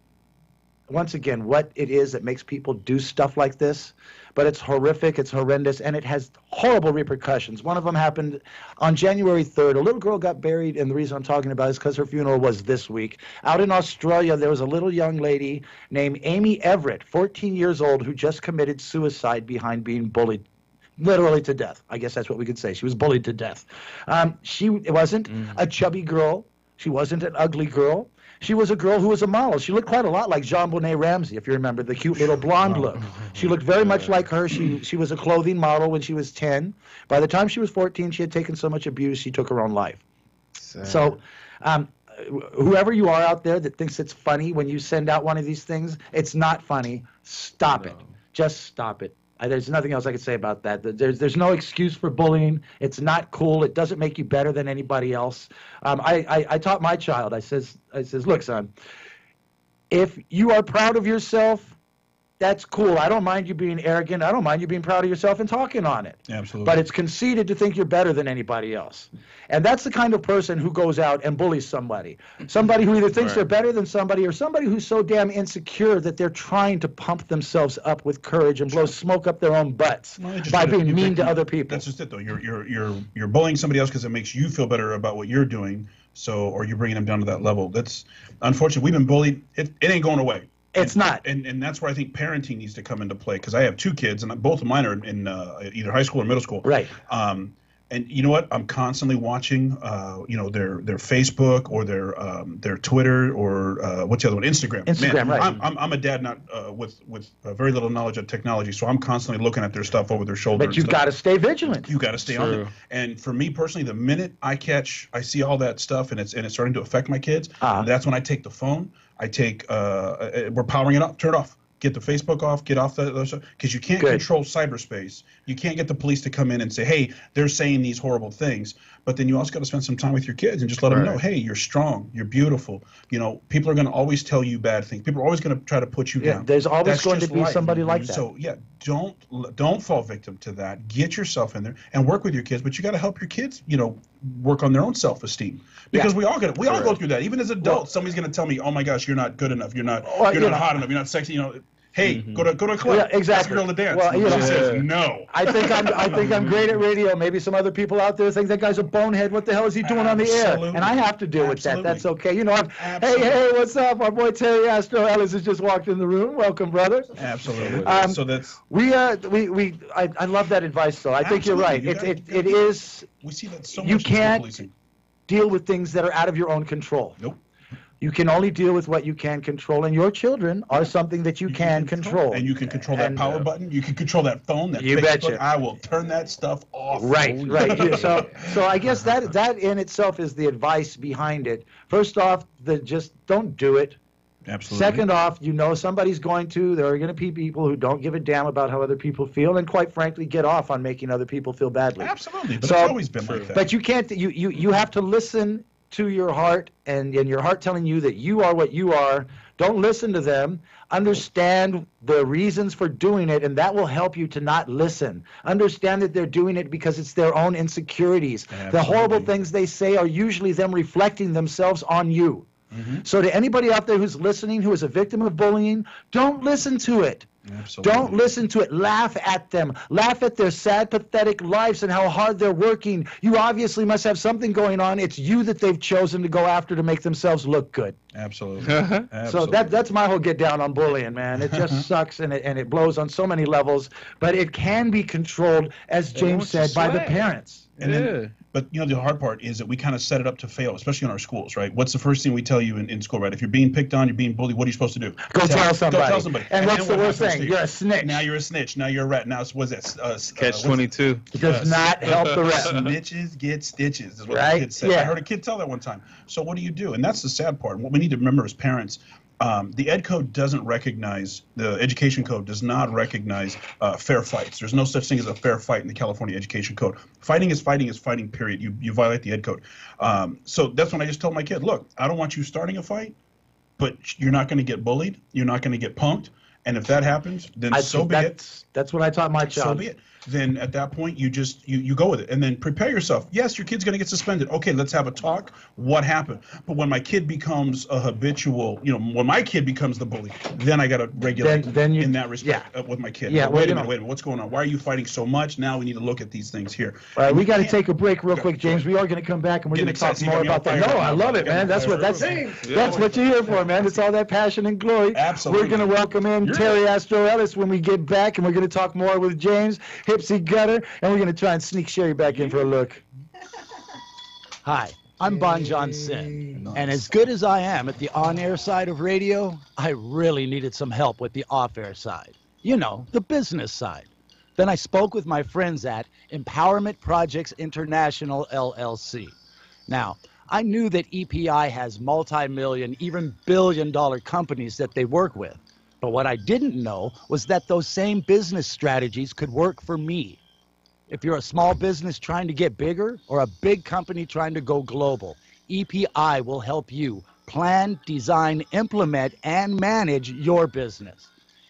Once again, what it is that makes people do stuff like this, but it's horrific, it's horrendous, and it has horrible repercussions. One of them happened on January 3rd. A little girl got buried, and the reason I'm talking about it is because her funeral was this week. Out in Australia, there was a little young lady named Amy Everett, 14 years old, who just committed suicide behind being bullied. Literally to death. I guess that's what we could say. She was bullied to death. She wasn't a chubby girl. She wasn't an ugly girl. She was a girl who was a model. She looked quite a lot like JonBenet Ramsey, if you remember, the cute little blonde look. She looked very much like her. She was a clothing model when she was 10. By the time she was 14, she had taken so much abuse, she took her own life. Sad. So whoever you are out there that thinks it's funny when you send out one of these things, it's not funny. Stop it. Just stop it. There's nothing else I can say about that. There's no excuse for bullying. It's not cool. It doesn't make you better than anybody else. I taught my child. I says, look, son, if you are proud of yourself, that's cool. I don't mind you being arrogant. I don't mind you being proud of yourself and talking on it. Absolutely. But it's conceited to think you're better than anybody else. And that's the kind of person who goes out and bullies somebody. Somebody who either thinks they're better than somebody or somebody who's so damn insecure that they're trying to pump themselves up with courage and blow smoke up their own butts by being mean to other people. That's just it, though. You're bullying somebody else because it makes you feel better about what you're doing. So, or you're bringing them down to that level. That's unfortunate. We've been bullied. It ain't going away. It's not. And that's where I think parenting needs to come into play because I have two kids and both of mine are in either high school or middle school. Right. And you know what? I'm constantly watching, their Facebook or their Twitter or what's the other one? Instagram. Instagram, Man, right? I'm a dad not with very little knowledge of technology, so I'm constantly looking at their stuff over their shoulder. But you've got to stay vigilant. You got to stay on it. And for me personally, the minute I see all that stuff and it's starting to affect my kids, that's when I take the phone. We're powering it up. Turn it off. Get the Facebook off, get off because you can't control cyberspace. You can't get the police to come in and say, hey, they're saying these horrible things. But then you also got to spend some time with your kids and just let them know, hey, you're strong, you're beautiful. You know, people are going to always tell you bad things. People are always going to try to put you down. There's always going to be somebody like that. So yeah, don't fall victim to that. Get yourself in there and work with your kids. But you got to help your kids, work on their own self-esteem because we all go through that. Even as adults, somebody's going to tell me, oh my gosh, you're not good enough. You're not hot enough. You're not sexy. Hey, go to a club. Yeah, exactly. Ask a girl to dance. Well, she says no. I think I'm great at radio. Maybe some other people out there think that guy's a bonehead. What the hell is he doing on the air? And I have to deal with that. That's okay. Hey, what's up? Our boy Terry Astro Ellis has just walked in the room. Welcome, brother. Absolutely. So that's I love that advice though. I think you're right. It is. We see that so much. You can't deal with things that are out of your own control. Nope. You can only deal with what you can control, and your children are something that you can control. And you can control that power button. You can control that phone, that you Facebook. Betcha. I will turn that stuff off. Right. So I guess that in itself is the advice behind it. First off, just don't do it. Absolutely. Second off, somebody's going to. There are going to be people who don't give a damn about how other people feel, and quite frankly, get off on making other people feel badly. Absolutely. But it's always been like that. But you can't. You have to listen to your heart and your heart telling you that you are what you are. Don't listen to them. Understand the reasons for doing it, and that will help you to not listen. Understand that they're doing it because it's their own insecurities. Absolutely. The horrible things they say are usually them reflecting themselves on you. So to anybody out there who's listening, who is a victim of bullying, don't listen to it. Absolutely. Don't listen to it. Laugh at them. Laugh at their sad, pathetic lives and how hard they're working. You obviously must have something going on. It's you that they've chosen to go after to make themselves look good. Absolutely. So that's my whole get down on bullying, man. It just sucks and it blows on so many levels. But it can be controlled, as James said, by the parents. But the hard part is that we kind of set it up to fail, especially in our schools, right? What's the first thing we tell you in school, right? If you're being picked on, you're being bullied, what are you supposed to do? Go tell somebody. Go tell somebody. And what's the worst thing? You're a snitch. Now you're a snitch. Now you're a rat. Now what's that? Catch-22. It does not help the rest. Snitches get stitches is what the kid said. Yeah. I heard a kid tell that one time. So what do? And that's the sad part. What we need to remember as parents, the Ed Code doesn't recognize, the Education Code does not recognize fair fights. There's no such thing as a fair fight in the California Education Code. Fighting is fighting, period. You violate the Ed Code. So that's when I just told my kid, look, I don't want you starting a fight, but you're not going to get bullied. You're not going to get punked. And if that happens, then so be it. That's what I taught my child. So be it. Then at that point, you just you go with it, and then prepare yourself. Yes, your kid's going to get suspended. Okay, let's have a talk. What happened? But when my kid becomes a habitual, when my kid becomes the bully, then I got to regulate in that respect with my kid. Yeah, wait a minute, what's going on? Why are you fighting so much? Now we need to look at these things here. All right, we got to take a break real quick, James. We are going to come back and we're going to talk more about that. No, I love it, man. That's what you're here for, man. It's all that passion and glory. Absolutely. We're going to welcome in Terry Astro Ellis when we get back, and we're going to talk more with James Hipsy Gutter. And we're going to try and sneak Sherry back in for a look. Hi, I'm Bon John Sin. And as good as I am at the on-air side of radio, I really needed some help with the off-air side. The business side. Then I spoke with my friends at Empowerment Projects International, LLC. Now, I knew that EPI has multi-million, even billion-dollar companies that they work with. But what I didn't know was that those same business strategies could work for me. If you're a small business trying to get bigger or a big company trying to go global, EPI will help you plan, design, implement, and manage your business.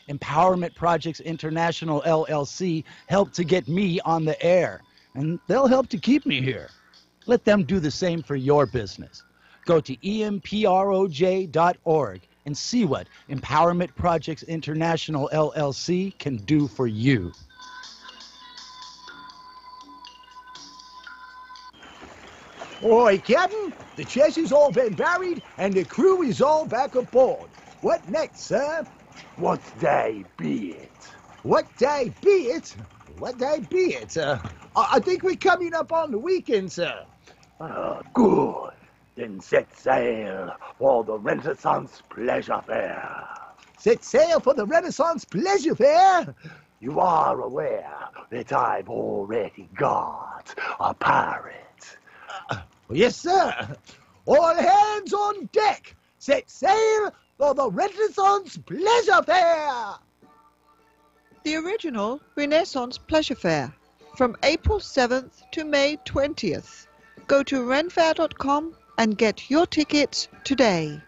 Empowerment Projects International, LLC helped to get me on the air, and they'll help to keep me here. Let them do the same for your business. Go to emproj.org and see what Empowerment Projects International, LLC can do for you. Oi, Captain, the chest has all been buried and the crew is all back aboard. What next, sir? What day be it? What day be it? What day be it? I think we're coming up on the weekend, sir. Good. Then set sail for the Renaissance Pleasure Fair. Set sail for the Renaissance Pleasure Fair? You are aware that I've already got a pirate. Yes, sir. All hands on deck. Set sail for the Renaissance Pleasure Fair. The original Renaissance Pleasure Fair from April 7th to May 20th. Go to renfair.com and get your tickets today.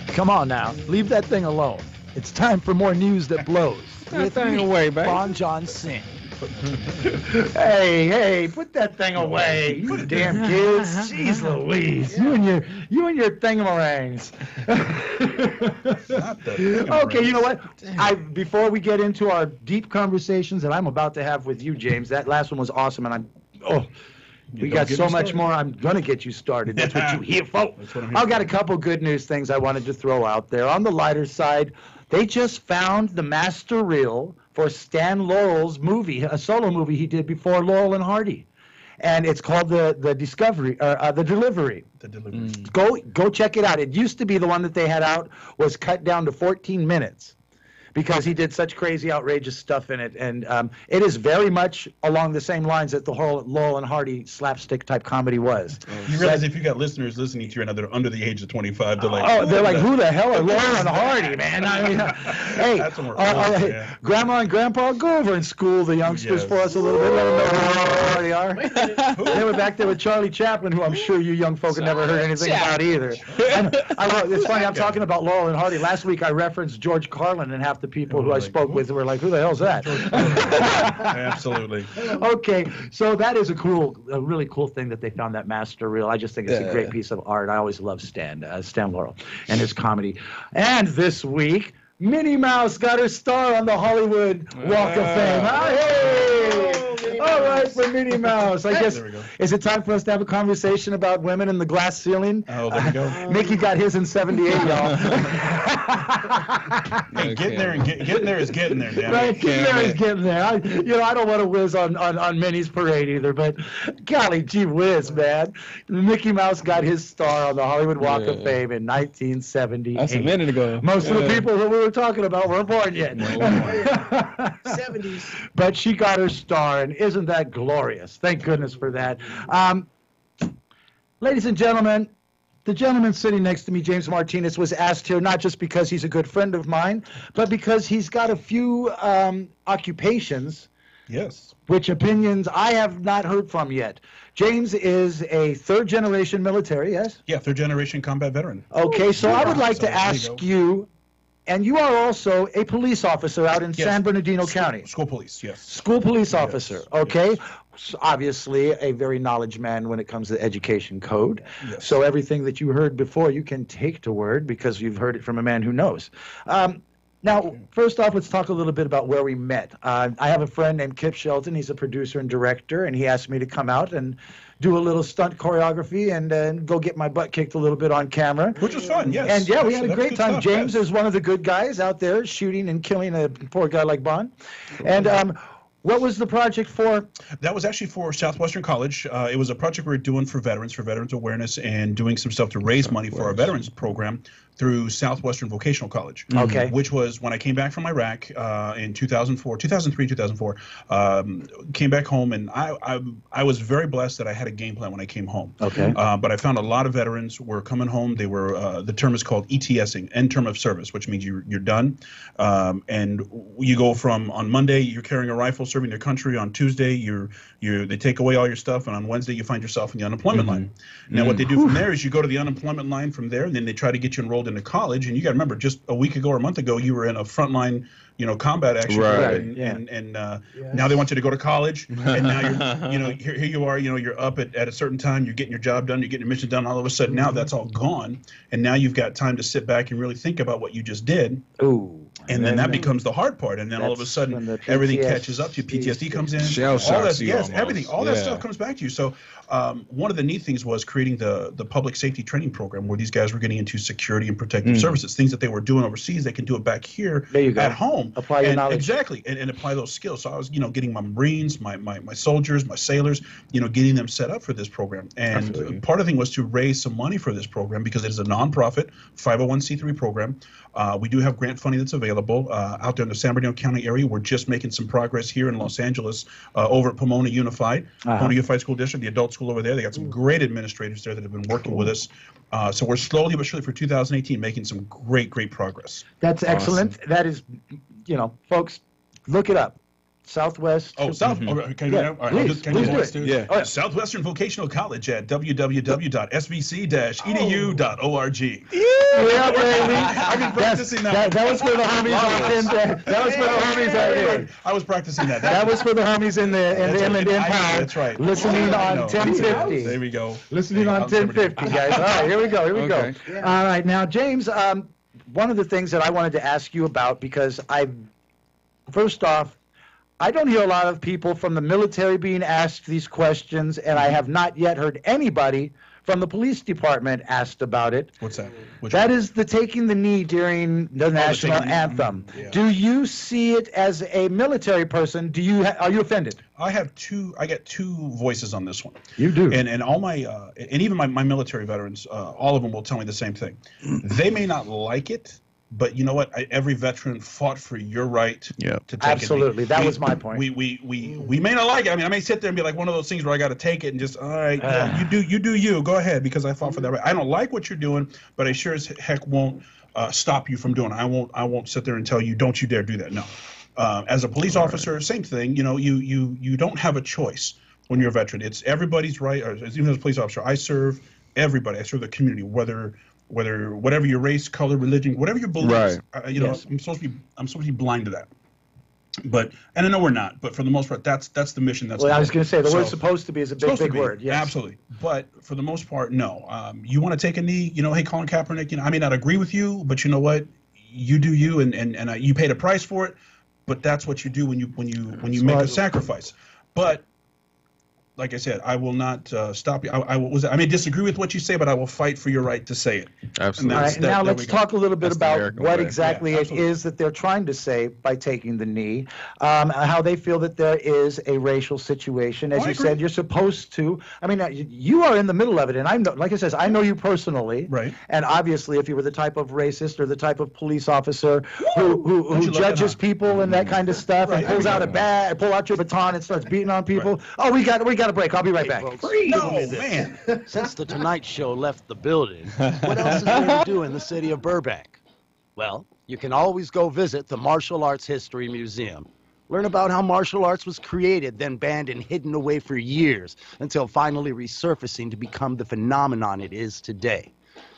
Come on now, leave that thing alone. It's time for more news that blows. Put that thing away, baby. Bon John Sin. Hey, put that thing away. You damn kids. Jeez Louise. You and your thingamerangs. Okay, you know what? Before we get into our deep conversations that I'm about to have with you, James, that last one was awesome, and we got so much more. I'm going to get you started. That's what you here for. I've got a couple good news things I wanted to throw out there. On the lighter side, they just found the master reel for Stan Laurel's movie, a solo movie he did before Laurel and Hardy. And it's called The Delivery. Go check it out. It used to be the one that they had out was cut down to 14 minutes. Because he did such crazy, outrageous stuff in it. And it is very much along the same lines that the whole Laurel and Hardy slapstick-type comedy was. You realize if you got listeners listening to you and they're under the age of 25, they're like, they're like, who the hell are Laurel and Hardy, man? I mean, hey, Grandma and Grandpa, go over and school the youngsters for us a little bit. Let them know who Laurel and Hardy are. They were back there with Charlie Chaplin, who I'm sure you young folk have never heard anything about either. It's funny, I'm talking about Laurel and Hardy. Last week I referenced George Carlin, and half the people who I spoke with were like, who the hell's that? Absolutely. Okay, so that is a really cool thing that they found that master reel. I just think it's a great piece of art. I always love Stan Laurel and his comedy. And this week, Minnie Mouse got her star on the Hollywood Walk of Fame. Hey! All right, for Minnie Mouse. I guess, is it time for us to have a conversation about women and the glass ceiling? Oh, there we go. Mickey got his in 78, y'all. Hey, getting there is getting there, damn it. Right, getting there is getting there. I don't want to whiz on Minnie's parade either, but golly gee whiz, man. Mickey Mouse got his star on the Hollywood Walk of Fame in 1978. That's a minute ago. Most of the people that we were talking about weren't born yet. 70s. But she got her star, and isn't that glorious? Thank goodness for that. Ladies and gentlemen, the gentleman sitting next to me, James Martinez, was asked here not just because he's a good friend of mine, but because he's got a few occupations. Yes. Which opinions I have not heard from yet. James is a third-generation military, yes? Yeah, third-generation combat veteran. Okay, so I would like to ask you, and you are also a police officer out in San Bernardino County. School police, yes. School police officer, okay. So obviously a very knowledge man when it comes to education code. Yes. So everything that you heard before, you can take to word because you've heard it from a man who knows. Now, first off, let's talk a little bit about where we met. I have a friend named Kip Shelton. He's a producer and director, and he asked me to come out and do a little stunt choreography and go get my butt kicked a little bit on camera. Which was fun, yes. And we had a great time. James is one of the good guys out there shooting and killing a poor guy like Bond. And what was the project for? That was actually for Southwestern College. It was a project we were doing for veterans awareness, and doing some stuff to raise money for our veterans program through Southwestern Vocational College. Okay. Which was when I came back from Iraq in 2003, 2004. Came back home, and I was very blessed that I had a game plan when I came home. Okay. But I found a lot of veterans were coming home. They were the term is called ETSing, end term of service, which means you're done. And you go from on Monday you're carrying a rifle serving your country. On Tuesday they take away all your stuff, and on Wednesday you find yourself in the unemployment line. Now what they do from there is you go to the unemployment line from there, and then they try to get you enrolled into college. And you got to remember, just a week ago or a month ago, you were in a frontline, combat action. Right. And now they want you to go to college, and now you're, here you are, you're up at a certain time, you're getting your job done, you're getting your mission done. All of a sudden, now that's all gone, and now you've got time to sit back and really think about what you just did. Ooh. And then that becomes the hard part, and then all of a sudden everything catches up to you. PTSD comes in. Shell shock. Everything, all that stuff comes back to you. So one of the neat things was creating the public safety training program where these guys were getting into security and protective services, things that they were doing overseas. They can do it back here at home. Apply your knowledge. Exactly, and apply those skills. So I was, getting my Marines, my soldiers, my sailors, getting them set up for this program. And part of the thing was to raise some money for this program because it is a nonprofit 501c3 program. We do have grant funding that's available out there in the San Bernardino County area. We're just making some progress here in Los Angeles over at Pomona Unified, Pomona Unified School District, the adult school over there. They got some great administrators there that have been working with us. So we're slowly but surely for 2018 making some great progress. That's excellent. That is, folks, look it up. Southwest. Oh, South. Can I do that? All right, please do it. Yeah. Southwestern Vocational College at www.svc-edu.org. Yeah, baby. I've been practicing that. That was for the homies out there. That was for the homies out there. I was practicing that. That was for the homies in the Inland Empire. That's right. Listening on 1050. There we go. Listening on 1050, guys. All right, here we go. All right, now, James, one of the things that I wanted to ask you about, because first off, I don't hear a lot of people from the military being asked these questions, and I have not yet heard anybody from the police department asked about it. What's that? That is the taking the knee during the national anthem. Yeah. Do you see it as a military person? Are you offended? I get two voices on this one. You do. And all my and even my military veterans, all of them will tell me the same thing. They may not like it, but you know what? Every veteran fought for your right to take Absolutely. it. That was my point. We may not like it. I mean, I may sit there and be like one of those things where I got to take it and just, all right, you do you. Go ahead, because I fought for that right. I don't like what you're doing, but I sure as heck won't stop you from doing it. I won't sit there and tell you, don't you dare do that. No. As a police officer, same thing. You don't have a choice when you're a veteran. It's everybody's right. Or even as a police officer, I serve everybody. I serve the community, whatever your race, color, religion, whatever your beliefs. Yes. I'm supposed to be blind to that. And I know we're not, but for the most part, that's the mission. I was going to say the word "supposed to be" is a big word. Yes. Absolutely, but for the most part, no. You want to take a knee? Hey, Colin Kaepernick. I may not agree with you, but you know what? You do you, and you paid a price for it. But that's what you do when you make a sacrifice. But like I said, I will not stop you. I may disagree with what you say, but I will fight for your right to say it. Absolutely. All right, now let's talk a little bit about what exactly it is that they're trying to say by taking the knee, how they feel that there is a racial situation. As you said, you're supposed to. I mean, you are in the middle of it, and I know, like I said, I know you personally. Right. And obviously, if you were the type of racist or the type of police officer who judges people and that kind of stuff, and pull out your baton and starts beating on people, we got a break. I'll be right back. No, man. Since the Tonight Show left the building, what else is there to do in the city of Burbank? Well, you can always go visit the Martial Arts History Museum. Learn about how martial arts was created, then banned and hidden away for years, until finally resurfacing to become the phenomenon it is today.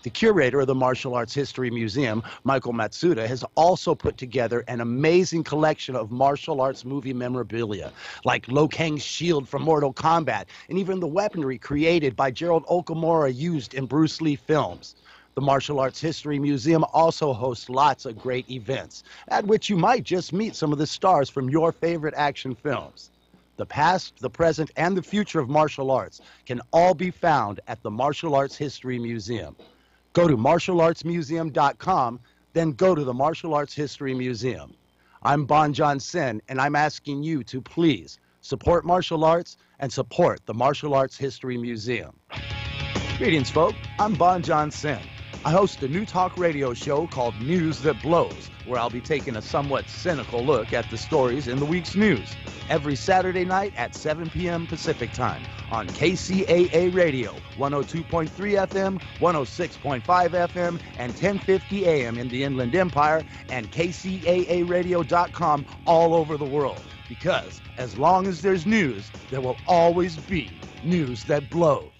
The curator of the Martial Arts History Museum, Michael Matsuda, has also put together an amazing collection of martial arts movie memorabilia, like Liu Kang's shield from Mortal Kombat, and even the weaponry created by Gerald Okamura used in Bruce Lee films. The Martial Arts History Museum also hosts lots of great events, at which you might just meet some of the stars from your favorite action films. The past, the present, and the future of martial arts can all be found at the Martial Arts History Museum. Go to martialartsmuseum.com, then go to the Martial Arts History Museum. I'm Bon John Sin, and I'm asking you to please support martial arts and support the Martial Arts History Museum. Greetings, folk. I'm Bon John Sin. I host a new talk radio show called News That Blows, where I'll be taking a somewhat cynical look at the stories in the week's news, every Saturday night at 7 p.m. Pacific Time on Kcaa Radio, 102.3 FM, 106.5 FM, and 1050 AM in the Inland Empire, and kcaaradio.com all over the world. Because as long as there's news, there will always be news that blows.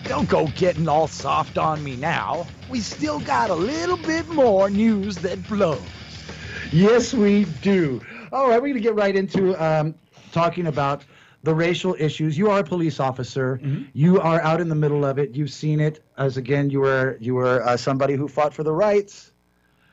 Don't go getting all soft on me now. We still got a little bit more news that blows. Yes, we do. All right, we're going to get right into talking about the racial issues. You are a police officer. Mm-hmm. You are out in the middle of it. You've seen it. As again, you were somebody who fought for the rights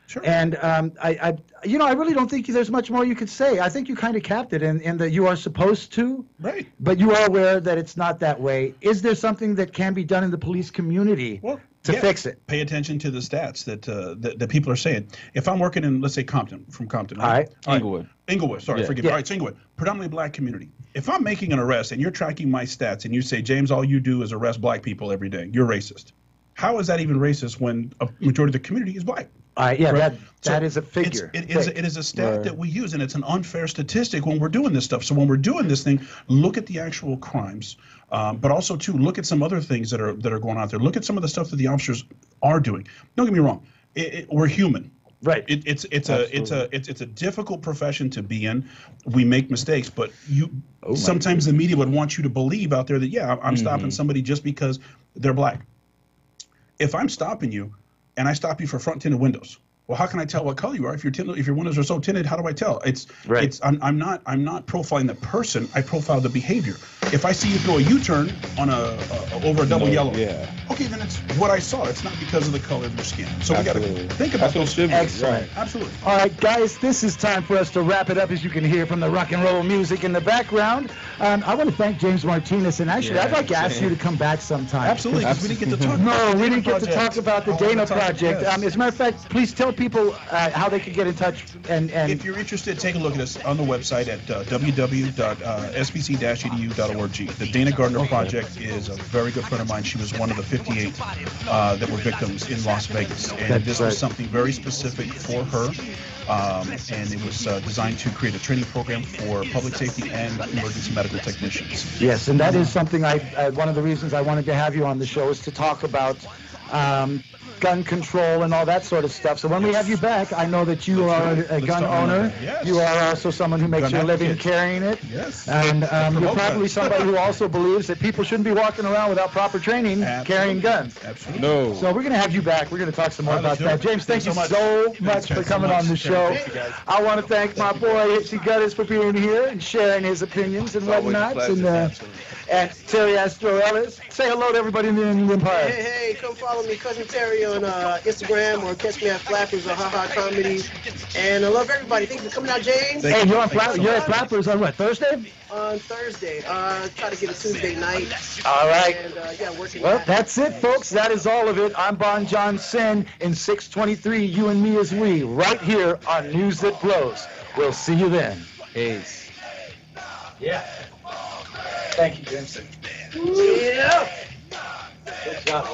Sure. And I really don't think there's much more you could say. I think you kind of capped it in that you are supposed to, right? But you are aware that it's not that way. Is there something that can be done in the police community to fix it? Pay attention to the stats that people are saying. If I'm working in, let's say, Compton, right? Inglewood, sorry, forgive me. All right, it's Inglewood, predominantly black community. If I'm making an arrest and you're tracking my stats and you say, James, all you do is arrest black people every day, you're racist. How is that even racist when a majority of the community is black? That is a figure. It is a stat that we use, and it's an unfair statistic when we're doing this stuff. So when we're doing this thing, look at the actual crimes, but also too look at some other things that are going on out there. Look at some of the stuff that the officers are doing. Don't get me wrong, we're human. Right. It's a difficult profession to be in. We make mistakes, but sometimes the media would want you to believe out there that I'm stopping somebody just because they're black. If I'm stopping you, and I stop you for front tinted windows, well, how can I tell what color you are if your windows are so tinted? How do I tell? I'm not profiling the person. I profile the behavior. If I see you throw a U-turn on over a double yellow, okay, then it's what I saw. It's not because of the color of your skin. So we got to think about those. Excellent. Absolutely. All right, guys, this is time for us to wrap it up. As you can hear from the rock and roll music in the background, I want to thank James Martinez, and actually, I'd like to ask you to come back sometime. Absolutely, because we didn't get to talk. We didn't get to talk about the Dana Project. As a matter of fact, please tell people how they can get in touch. And if you're interested, take a look at us on the website at www.sbc-edu.org. The Dana Gardner Project is a very good friend of mine. She was one of the 58 that were victims in Las Vegas, and this was something very specific for her. And it was designed to create a training program for public safety and emergency medical technicians. Yes, and that is something one of the reasons I wanted to have you on the show is to talk about gun control and all that sort of stuff. So when we have you back, I know that you are a gun owner. Yes. You are also someone who makes your living carrying it. Yes. And you're probably somebody who also believes that people shouldn't be walking around without proper training carrying guns. Absolutely. No. So we're going to have you back. We're going to talk some more about that. James, thank you so much for coming on the show. I want to thank my boy Itchy Guttis for being here and sharing his opinions and whatnot. And Terry Astro Ellis. Say hello to everybody in the Indian Empire. Hey, come follow me, Cousin Terry, on Instagram, or catch me at Flappers or HaHa Comedy. And I love everybody. Thanks for coming out, James. Hey, you're at Flappers on what, Thursday? On Thursday. Try to get a Tuesday night. All right. And, working well, that. that's it, folks. That is all of it. I'm Bon John Sin in 623, You and Me as We, right here on News That Blows. We'll see you then. Peace. Yeah. Thank you, James. Yeah. Good job.